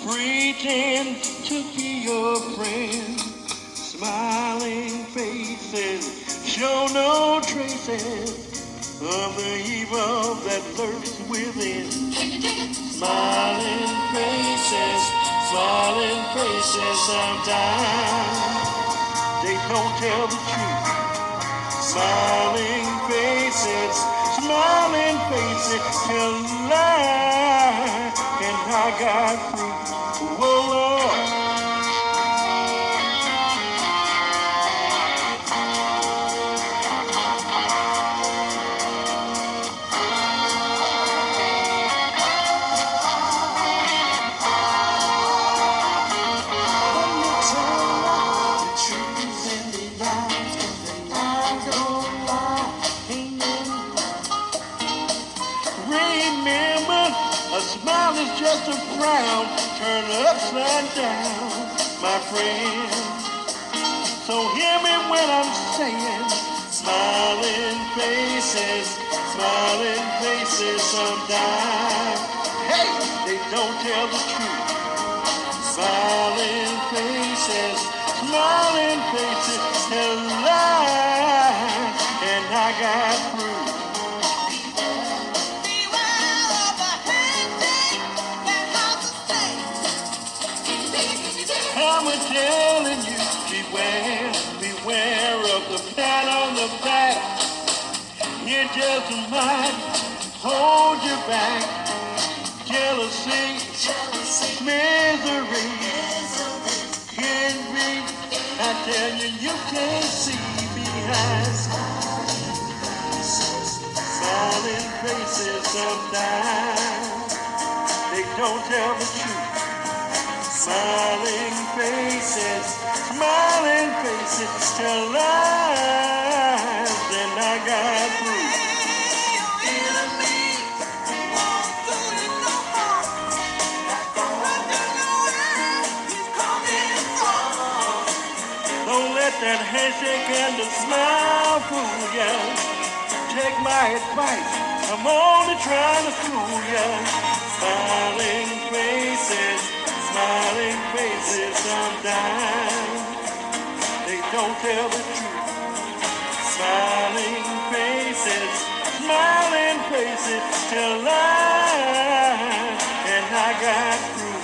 pretend to be your friend. Smiling faces show no traces of the evil that lurks within. Smiling faces sometimes they don't tell the truth. Smiling faces tell lie, and I got through. Whoa, Lord. A smile is just a frown turned upside down, my friend. So hear me when I'm saying smiling faces sometimes. Hey, they don't tell the truth. Smiling faces tell lies, and I got through. I'm telling you, beware of the pat on the back. It just might hold you back. Jealousy, misery, envy. I tell you, you can't see behind smiling faces sometimes. They don't tell the truth. Smiling faces tell lies, and I got through. Don't let that handshake and the smile fool ya. Take my advice, I'm only trying to fool ya. Smiling faces sometimes they don't tell the truth. Smiling faces tell lies, and I got through.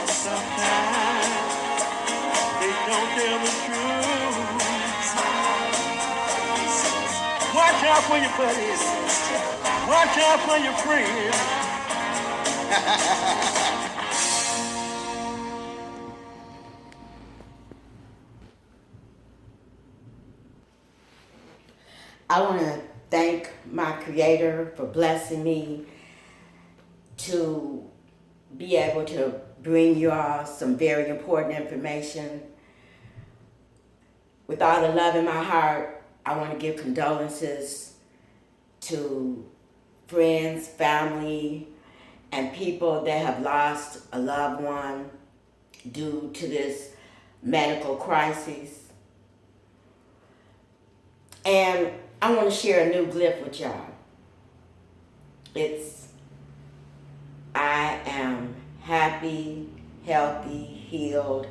Sometimes they don't tell the truth. Watch out for your buddies. Watch out for your friends. I want to thank my Creator for blessing me to be able to bring you all some very important information. With all the love in my heart, I want to give condolences to friends, family, and people that have lost a loved one due to this medical crisis. And I want to share a new glyph with y'all. It's I am happy, healthy, healed,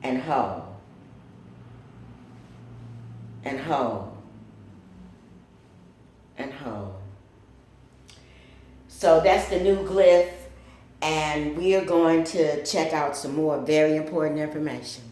and whole. And whole. And whole. So that's the new glyph, and we are going to check out some more very important information.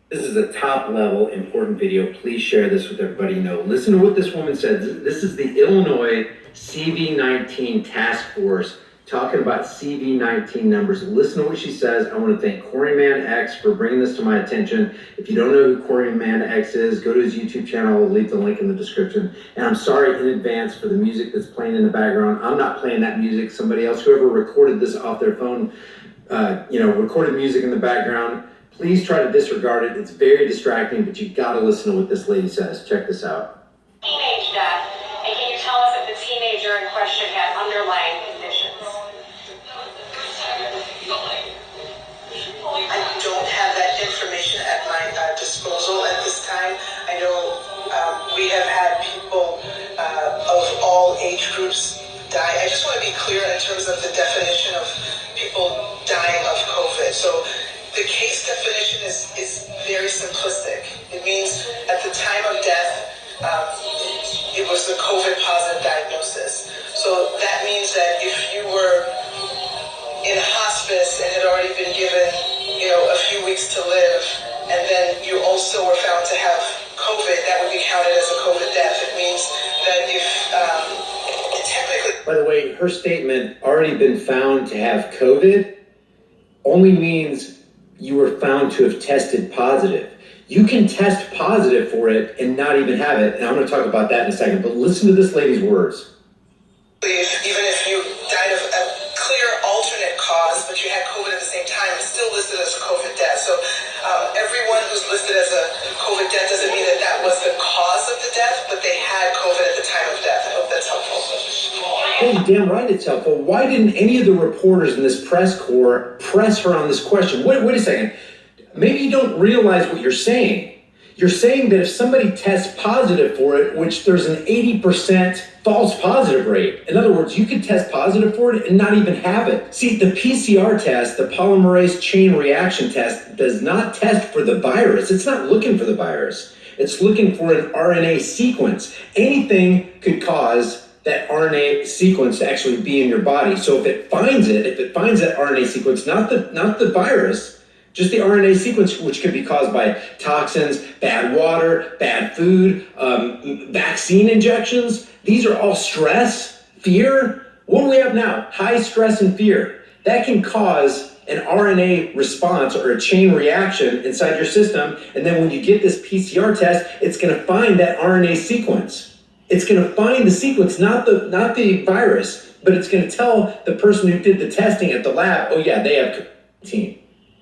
This is a top level important video. Please share this with everybody you know. Listen to what this woman said. This is the Illinois CV-19 task force talking about CV-19 numbers. Listen to what she says. I want to thank Quarryman X for bringing this to my attention. If you don't know who Quarryman X is, go to his YouTube channel. I'll leave the link in the description. And I'm sorry in advance for the music that's playing in the background. I'm not playing that music. Somebody else, whoever recorded this off their phone, recorded music in the background. Please try to disregard it. It's very distracting, but you've got to listen to what this lady says. Check this out. Teenage death, and can you tell us if the teenager in question had underlying age groups die. I just want to be clear in terms of the definition of people dying of COVID. So the case definition is very simplistic. It means at the time of death, it was a COVID positive diagnosis. So that means that if you were in hospice and had already been given, a few weeks to live, and then you also were found to have COVID, that would be counted as a COVID death. It means that if technically... By the way, her statement, already been found to have COVID, only means you were found to have tested positive. You can test positive for it and not even have it, and I'm going to talk about that in a second, but listen to this lady's words. Even if you died of a clear alternate cause, but you had COVID at the same time, it's still listed as a COVID death. So everyone who's listed as a COVID death doesn't mean that that was the cause of the death, but they had COVID at the time of death. I hope that's helpful. Hey, damn right it's helpful. Why didn't any of the reporters in this press corps press her on this question? Wait a second. Maybe you don't realize what you're saying. You're saying that if somebody tests positive for it, which there's an 80% false positive rate. In other words, you could test positive for it and not even have it. See, the PCR test, the polymerase chain reaction test, does not test for the virus. It's not looking for the virus. It's looking for an RNA sequence. Anything could cause that RNA sequence to actually be in your body. So if it finds that RNA sequence, not the virus, just the RNA sequence, which could be caused by toxins, bad water, bad food, vaccine injections. These are all stress, fear. What do we have now? High stress and fear. That can cause an RNA response or a chain reaction inside your system. And then when you get this PCR test, it's going to find that RNA sequence. It's going to find the sequence, not the virus, but it's going to tell the person who did the testing at the lab, oh yeah, they have COVID-19.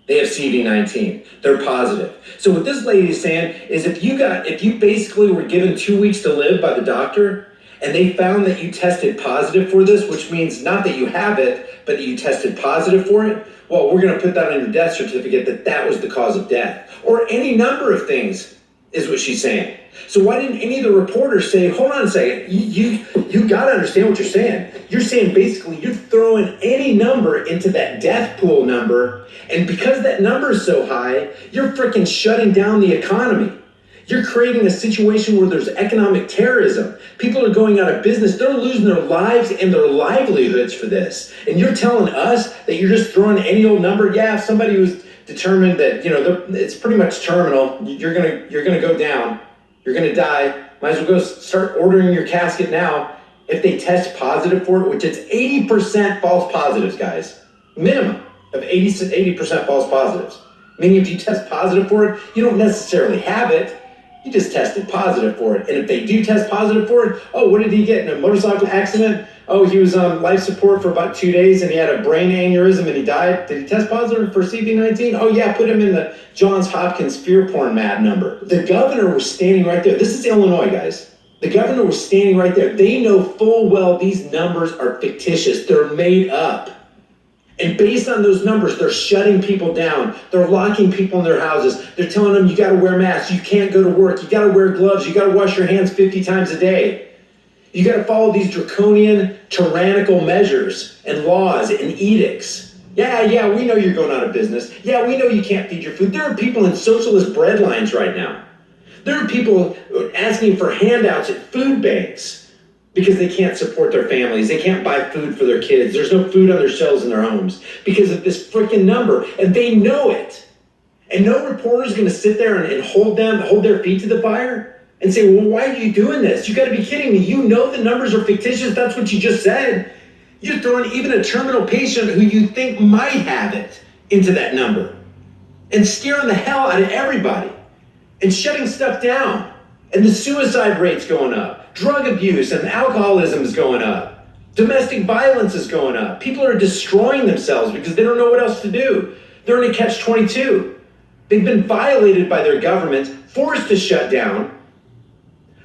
They have CV-19. They're positive. So what this lady is saying is if you basically were given 2 weeks to live by the doctor and they found that you tested positive for this, which means not that you have it, but that you tested positive for it, well, we're going to put that on your death certificate that was the cause of death. Or any number of things is what she's saying. So why didn't any of the reporters say, hold on a second, you got to understand what you're saying. You're saying basically you're throwing any number into that death pool number, and because that number is so high, you're freaking shutting down the economy. You're creating a situation where there's economic terrorism. People are going out of business. They're losing their lives and their livelihoods for this. And you're telling us that you're just throwing any old number? Yeah, if somebody was determined that, it's pretty much terminal, you're gonna go down. You're going to die. Might as well go start ordering your casket now. If they test positive for it, which it's 80% false positives, guys. Minimum of 80% false positives. Meaning if you test positive for it, you don't necessarily have it. You just tested positive for it. And if they do test positive for it, oh, what did he get in a motorcycle accident? Oh, he was on life support for about 2 days and he had a brain aneurysm and he died. Did he test positive for CV-19? Oh yeah, put him in the Johns Hopkins fear porn mad number. The governor was standing right there. This is Illinois, guys. The governor was standing right there. They know full well these numbers are fictitious. They're made up. And based on those numbers, they're shutting people down. They're locking people in their houses. They're telling them you got to wear masks. You can't go to work. You got to wear gloves. You got to wash your hands 50 times a day. You got to follow these draconian, tyrannical measures and laws and edicts. Yeah, we know you're going out of business. Yeah, we know you can't feed your food. There are people in socialist bread lines right now. There are people asking for handouts at food banks because they can't support their families. They can't buy food for their kids. There's no food on their shelves in their homes because of this freaking number. And they know it. And no reporter is going to sit there and hold their feet to the fire and say, well, why are you doing this? You got to be kidding me. You know the numbers are fictitious. That's what you just said. You're throwing even a terminal patient who you think might have it into that number and scaring the hell out of everybody and shutting stuff down. And the suicide rate's going up. Drug abuse and alcoholism is going up. Domestic violence is going up. People are destroying themselves because they don't know what else to do. They're in a catch-22. They've been violated by their government, forced to shut down.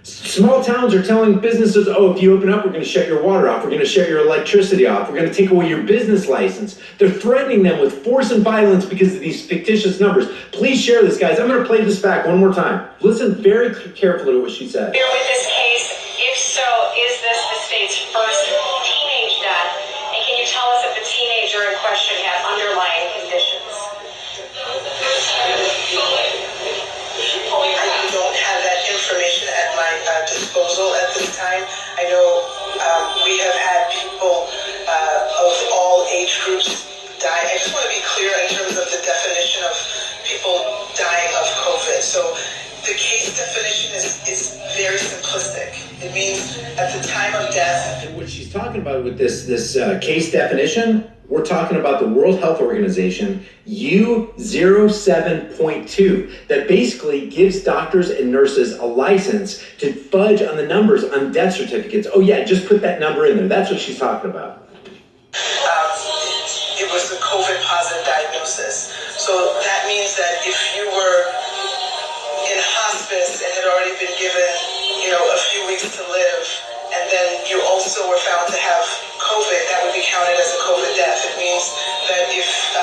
Small towns are telling businesses, oh, if you open up, we're going to shut your water off. We're going to shut your electricity off. We're going to take away your business license. They're threatening them with force and violence because of these fictitious numbers. Please share this, guys. I'm going to play this back one more time. Listen very carefully to what she said. With this case, if so, is this the state state's first teenage death? And can you tell us if the teenager in question had underlying conditions? I don't have that information at my disposal at this time. I know we have had people of all age groups die. I just want to be clear in terms of the definition of people dying of COVID. So the case definition is very simplistic. It means at the time of death. And what she's talking about with this case definition, we're talking about the World Health Organization U07.2 that basically gives doctors and nurses a license to fudge on the numbers on death certificates. Oh yeah, just put that number in there. That's what she's talking about. It was the COVID positive diagnosis. So that means that if you were in hospice and had already been given, a few weeks to live, and then you also were found to have COVID, that would be counted as a COVID death. It means that if,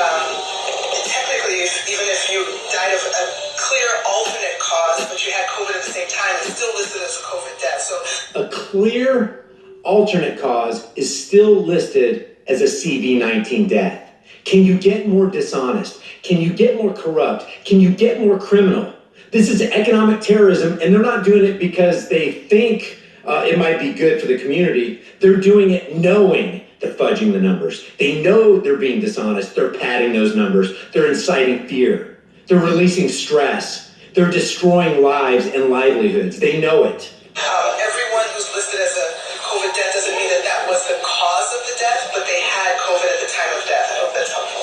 technically, even if you died of a clear alternate cause, but you had COVID at the same time, it's still listed as a COVID death. So a clear alternate cause is still listed as a CV-19 death. Can you get more dishonest? Can you get more corrupt? Can you get more criminal? This is economic terrorism, and they're not doing it because they think it might be good for the community. They're doing it knowing they're fudging the numbers. They know they're being dishonest. They're padding those numbers. They're inciting fear. They're releasing stress. They're destroying lives and livelihoods. They know it. Everyone who's listed as a COVID death doesn't mean that that was the cause of the death, but they had COVID at the time of death. I hope that's helpful.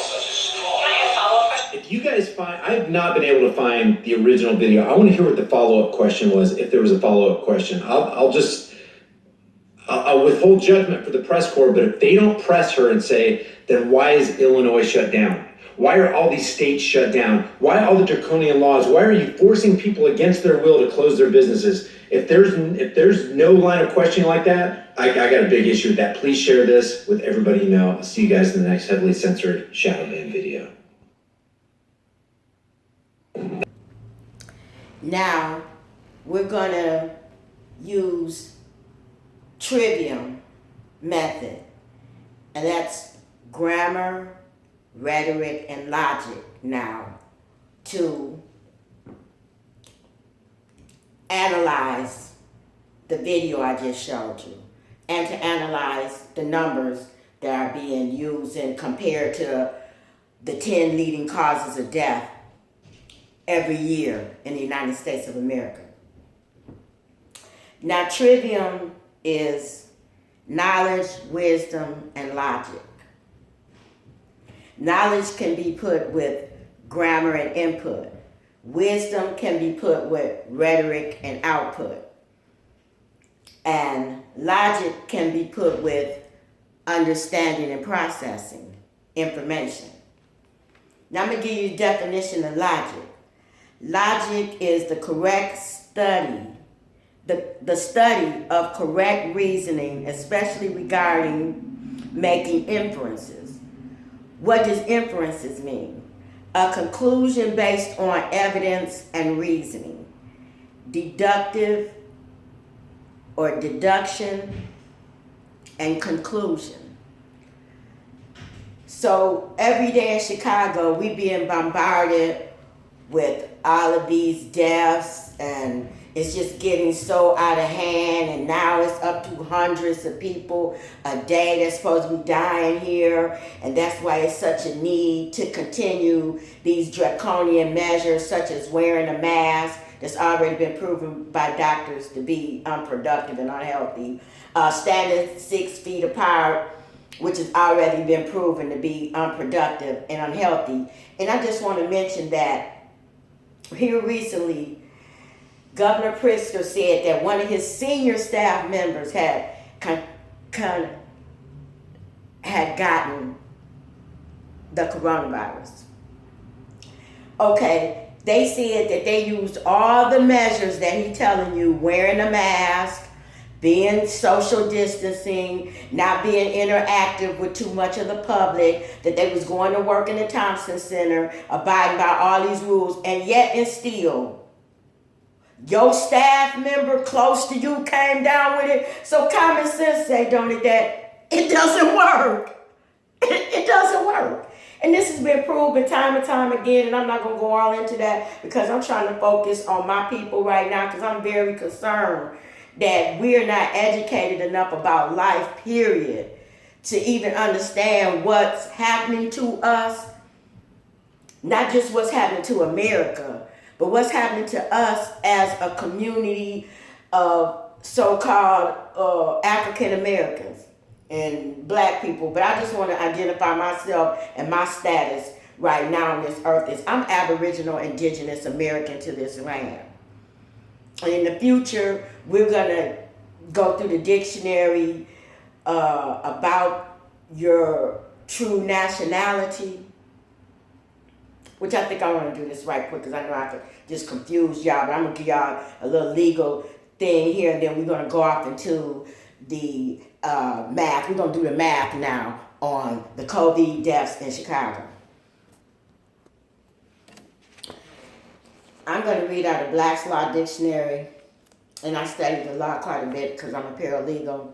Can I have a follow-up question? If you guys find, I've not been able to find the original video. I want to hear what the follow-up question was, if there was a follow-up question. I'll withhold judgment for the press corps, but if they don't press her and say, then why is Illinois shut down? Why are all these states shut down? Why all the draconian laws? Why are you forcing people against their will to close their businesses? If there's no line of questioning like that, I got a big issue with that. Please share this with everybody you know. I'll see you guys in the next heavily censored Shadow Man video. Now, we're going to use trivium method, and that's grammar, rhetoric, and logic now to analyze the video I just showed you and to analyze the numbers that are being used and compared to the 10 leading causes of death every year in the United States of America. Now, trivium is knowledge, wisdom, and logic. Knowledge can be put with grammar and input. Wisdom can be put with rhetoric and output. And logic can be put with understanding and processing information. Now I'm going to give you a definition of logic. Logic is the correct study, the study of correct reasoning, especially regarding making inferences. What does inferences mean? A conclusion based on evidence and reasoning. Deductive or deduction and conclusion. So every day in Chicago, we being bombarded with all of these deaths, and it's just getting so out of hand, and now it's up to hundreds of people a day that's supposed to be dying here, and that's why it's such a need to continue these draconian measures such as wearing a mask that's already been proven by doctors to be unproductive and unhealthy, standing 6 feet apart, which has already been proven to be unproductive and unhealthy. And I just want to mention that here recently, Governor Pritzker said that one of his senior staff members had gotten the coronavirus. Okay, they said that they used all the measures that he's telling you, wearing a mask, being social distancing, not being interactive with too much of the public, that they was going to work in the Thompson Center, abiding by all these rules, and yet and still, your staff member close to you came down with it. So common sense say, don't it, that it doesn't work. It doesn't work. And this has been proven time and time again, and I'm not going to go all into that because I'm trying to focus on my people right now because I'm very concerned that we're not educated enough about life, period, to even understand what's happening to us. Not just what's happening to America, but what's happening to us as a community of so-called African Americans and black people. But I just want to identify myself and my status right now on this earth is I'm Aboriginal, Indigenous American to this land. And in the future, we're going to go through the dictionary about your true nationality, which I think I want to do this right quick because I know I could just confuse y'all, but I'm going to give y'all a little legal thing here, and then we're going to go off into the math. We're going to do the math now on the Cov-deaths in Chicago. I'm going to read out of Black's Law Dictionary, and I studied the law quite a bit because I'm a paralegal.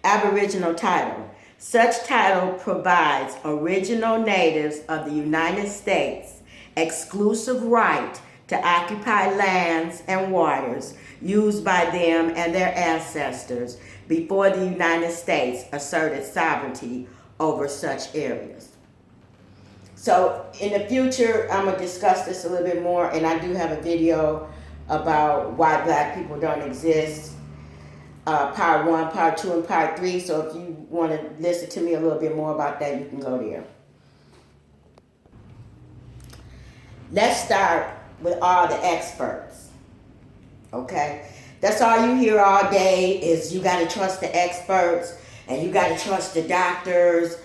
Aboriginal title. Such title provides original natives of the United States exclusive right to occupy lands and waters used by them and their ancestors before the United States asserted sovereignty over such areas. So in the future, I'm going to discuss this a little bit more, and I do have a video about why black people don't exist. Part 1, Part 2, and Part 3. So if you want to listen to me a little bit more about that, you can go there. Let's start with all the experts. Okay? That's all you hear all day is you got to trust the experts and you got to trust the doctors,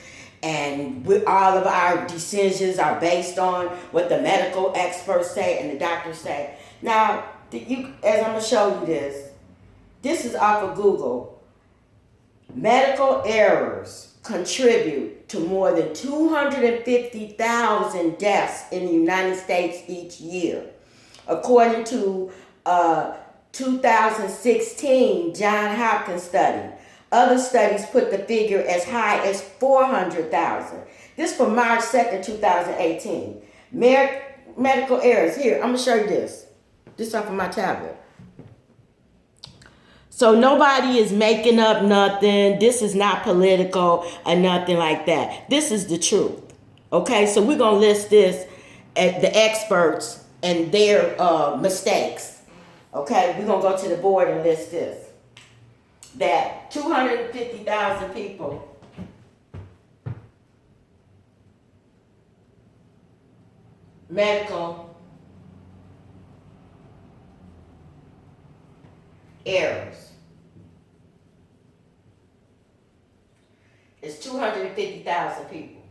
and all of our decisions are based on what the medical experts say and the doctors say. Now, as I'm going to show you this is off of Google. Medical errors contribute to more than 250,000 deaths in the United States each year, according to a 2016 Johns Hopkins study. Other studies put the figure as high as 400,000. This from March 2nd, 2018. Medical errors. Here, I'm going to show you this. This off of my tablet. So nobody is making up nothing. This is not political or nothing like that. This is the truth. Okay, so we're going to list this at the experts and their mistakes. Okay, we're going to go to the board and list this. That 250,000 people medical errors. It's 250,000 people.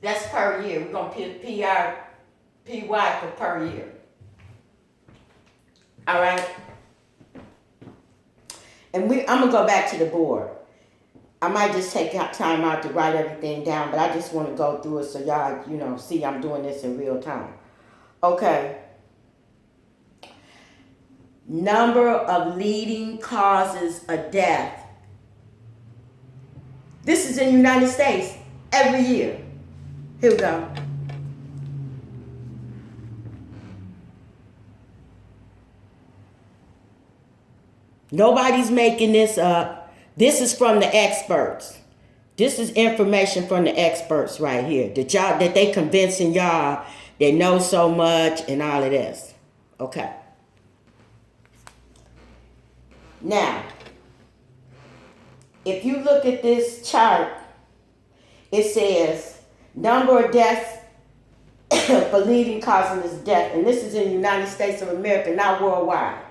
That's per year. We're going to put PY for per year. All right? And I'm going to go back to the board. I might just take time out to write everything down, but I just want to go through it so y'all, see I'm doing this in real time. Okay. Number of leading causes of death. This is in the United States every year. Here we go. Nobody's making this up. This is from the experts. This is information from the experts right here. That they convincing y'all they know so much and all of this. Okay. Now, if you look at this chart, it says number of deaths for leading causes of death, and this is in the United States of America, not worldwide.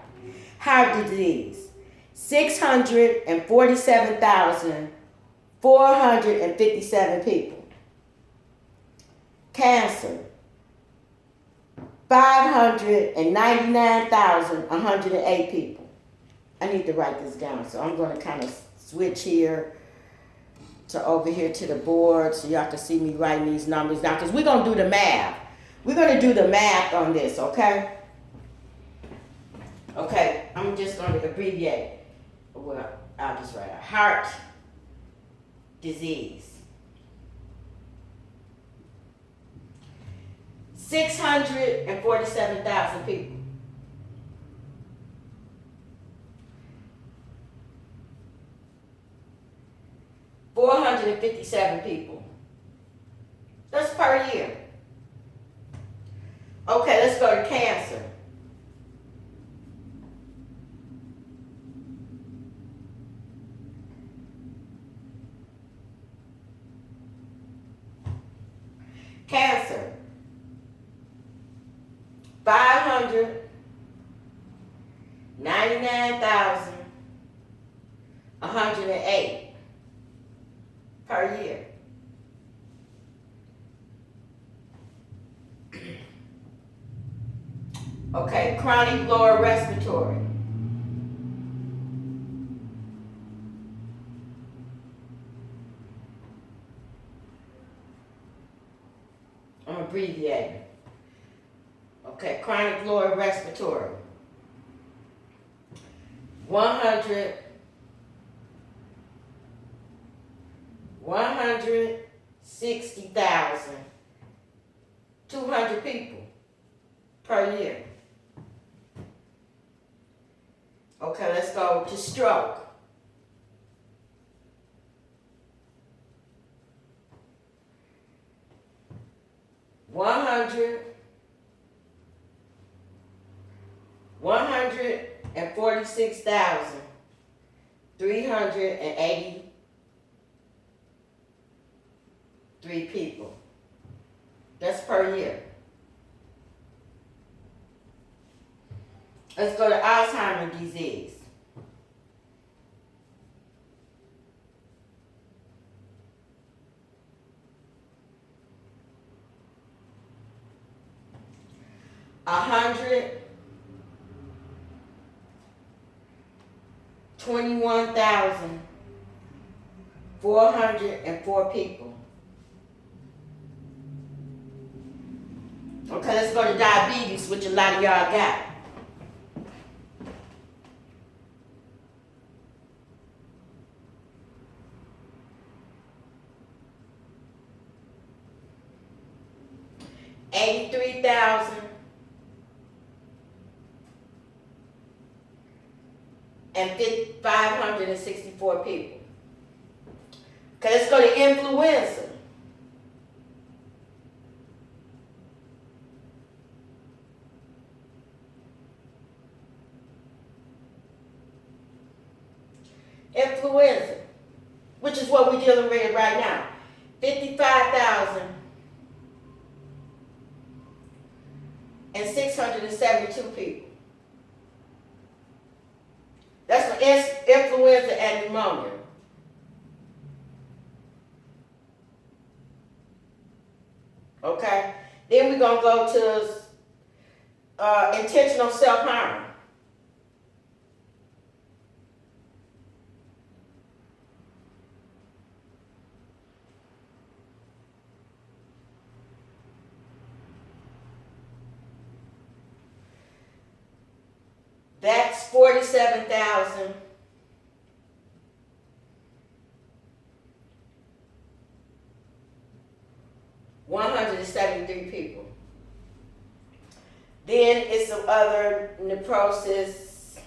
Heart disease, 647,457 people. Cancer, 599,108 people. I need to write this down, so I'm going to kind of switch here to over here to the board so y'all can see me writing these numbers down, because we're going to do the math. We're going to do the math on this, okay? Okay, I'm just going to abbreviate. Well, I'll just write out heart disease. 647,000 people. $457 people. That's per year. Okay, let's go to cancer. Cancer. 599,108 per year. Okay, chronic lower respiratory. I'm abbreviating. Okay, chronic lower respiratory. 160,200 people per year. Okay, let's go to stroke. One hundred and 46,383 people. That's per year. Let's go to Alzheimer's disease. $121,404 people. Okay, let's go to diabetes, which a lot of y'all got. $83,564 people. Okay, let's go to influenza. Influenza, which is what we're dealing with right now. 55,672 people. That's for influenza and pneumonia. Okay? Then we're going to go to intentional self-harm. That's 47,173 people. Then it's some other necrosis.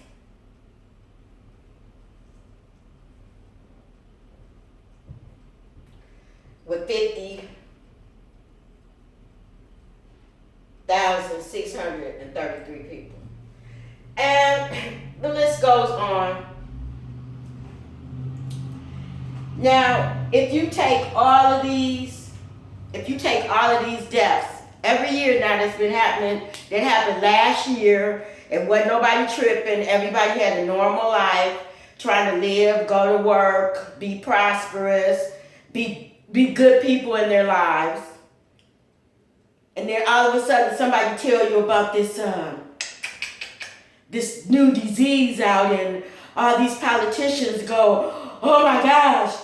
With 50,633 people. And the list goes on. Now, if you take all of these deaths, every year now that's been happening, that happened last year, and wasn't nobody tripping, everybody had a normal life, trying to live, go to work, be prosperous, be good people in their lives. And then all of a sudden somebody tell you about this new disease out, and all these politicians go, oh my gosh,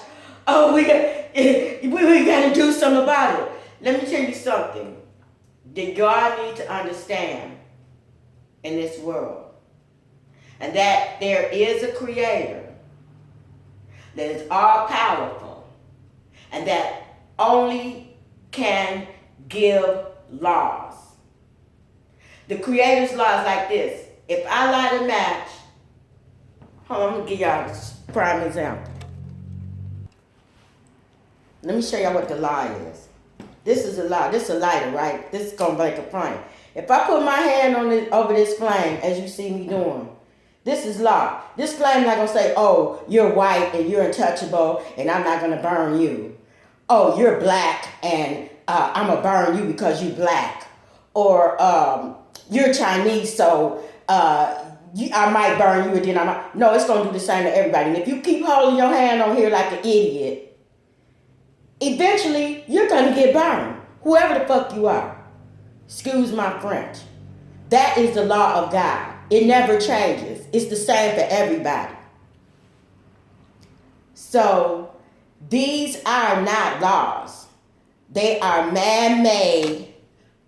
oh we got to do something about it. Let me tell you something. that God needs to understand in this world. And that there is a creator that is all powerful and that only can give laws. The creator's law is like this. If I light a match, hold on, I'm gonna give y'all a prime example. Let me show y'all what the law is. This is a law. This is a lighter, right? This is gonna make a flame. If I put my hand on it over this flame, as you see me doing, this is law. This flame not gonna say, "Oh, you're white and you're untouchable, and I'm not gonna burn you." "Oh, you're black and I'm gonna burn you because you black." Or "You're Chinese, so I might burn you and then I might. No, it's gonna do the same to everybody. And if you keep holding your hand on here like an idiot, eventually you're gonna get burned. Whoever the fuck you are. Excuse my French. That is the law of God. It never changes. It's the same for everybody. So these are not laws. They are man-made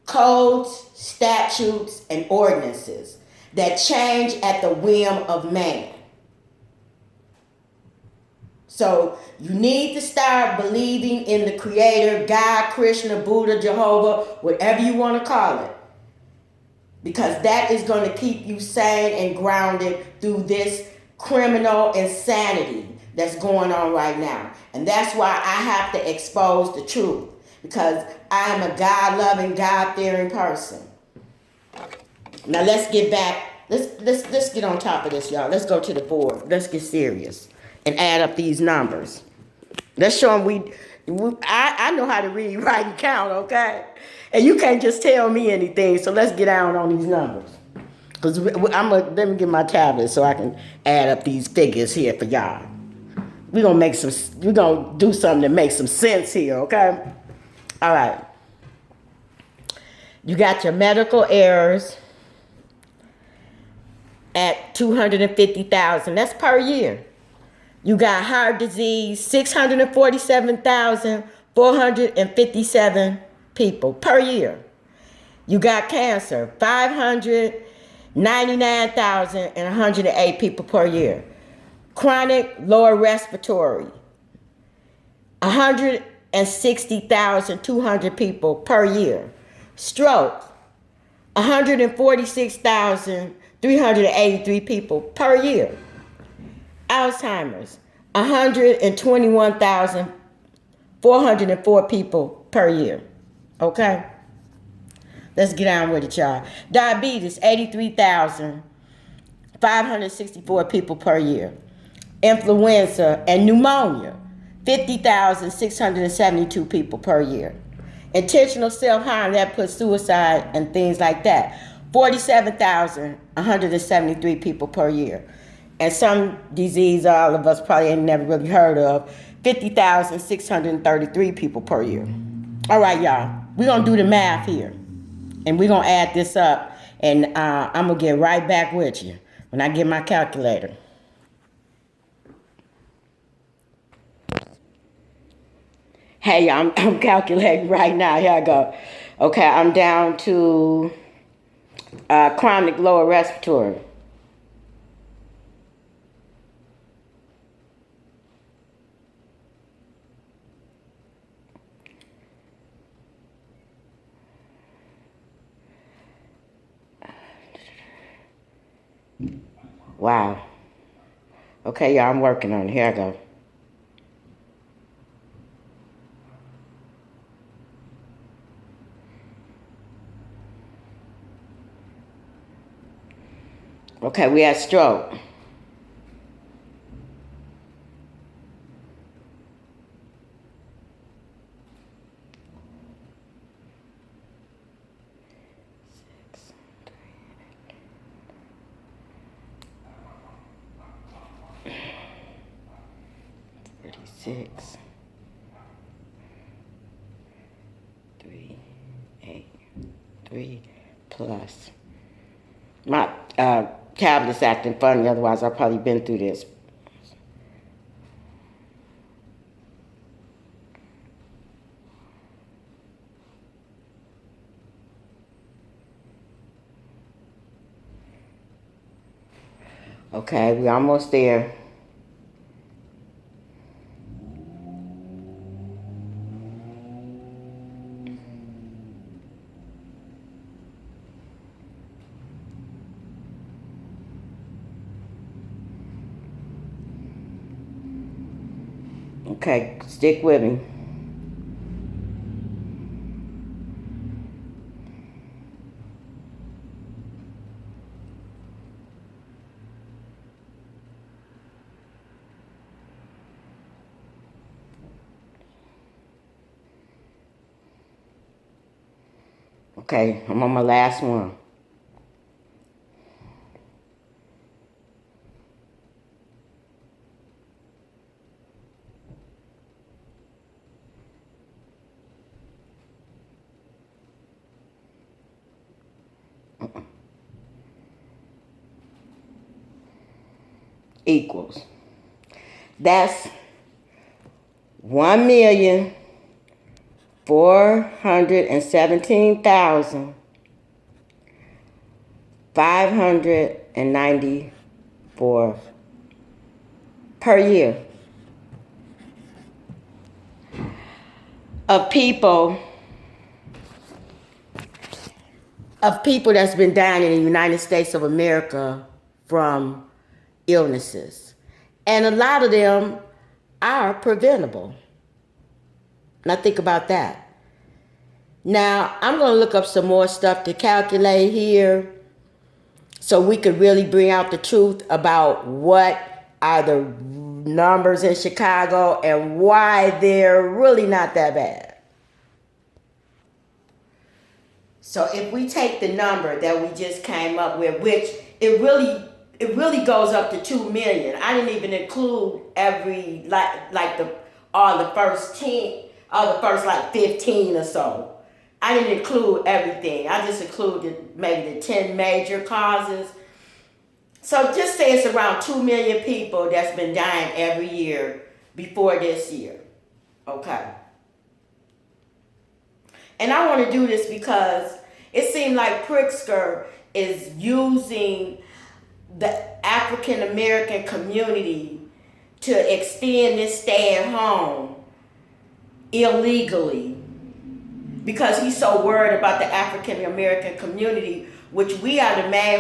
codes, statutes, and ordinances that change at the whim of man. So you need to start believing in the Creator, God, Krishna, Buddha, Jehovah, whatever you want to call it. Because that is going to keep you sane and grounded through this criminal insanity that's going on right now. And that's why I have to expose the truth. Because I am a God-loving, God-fearing person. Now let's get back. Let's get on top of this, y'all. Let's go to the board. Let's get serious and add up these numbers. Let's show them I know how to read, write, and count, okay? And you can't just tell me anything, so let's get down on these numbers. Because let me get my tablet so I can add up these figures here for y'all. We're gonna do something that makes some sense here, okay? All right. You got your medical errors at 250,000. That's per year. You got heart disease, 647,457 people per year. You got cancer, 599,108 people per year. Chronic lower respiratory, 160,200 people per year. Stroke, 146,383 people per year. Alzheimer's, 121,404 people per year. Okay? Let's get on with it, y'all. Diabetes, 83,564 people per year. Influenza and pneumonia, 50,672 people per year. Intentional self-harm, that puts suicide and things like that, 47,173 people per year. And some disease all of us probably ain't never really heard of, 50,633 people per year. All right, y'all. We're going to do the math here. And we're going to add this up. And I'm going to get right back with you when I get my calculator. Hey, I'm calculating right now. Here I go. Okay, I'm down to chronic lower respiratory. Wow. Okay, y'all, I'm working on it. Here I go. Okay, we had stroke. Six, 3, 8, 3 plus. My tablet's acting funny, otherwise I've probably been through this. Okay, we're almost there. Okay, stick with me. Okay, I'm on my last one. Equals. That's 1,417,594 per year of people that's been dying in the United States of America from illnesses. And a lot of them are preventable. Now think about that. Now, I'm going to look up some more stuff to calculate here so we could really bring out the truth about what are the numbers in Chicago and why they're really not that bad. So if we take the number that we just came up with, which it really goes up to 2 million. I didn't even include every all the first 10 or the first 15 or so. I didn't include everything. I just included maybe the 10 major causes. So just say it's around 2 million people that's been dying every year before this year. Okay. And I want to do this because it seemed like Pritzker is using the African American community to extend this stay at home illegally because he's so worried about the African American community, which we are the main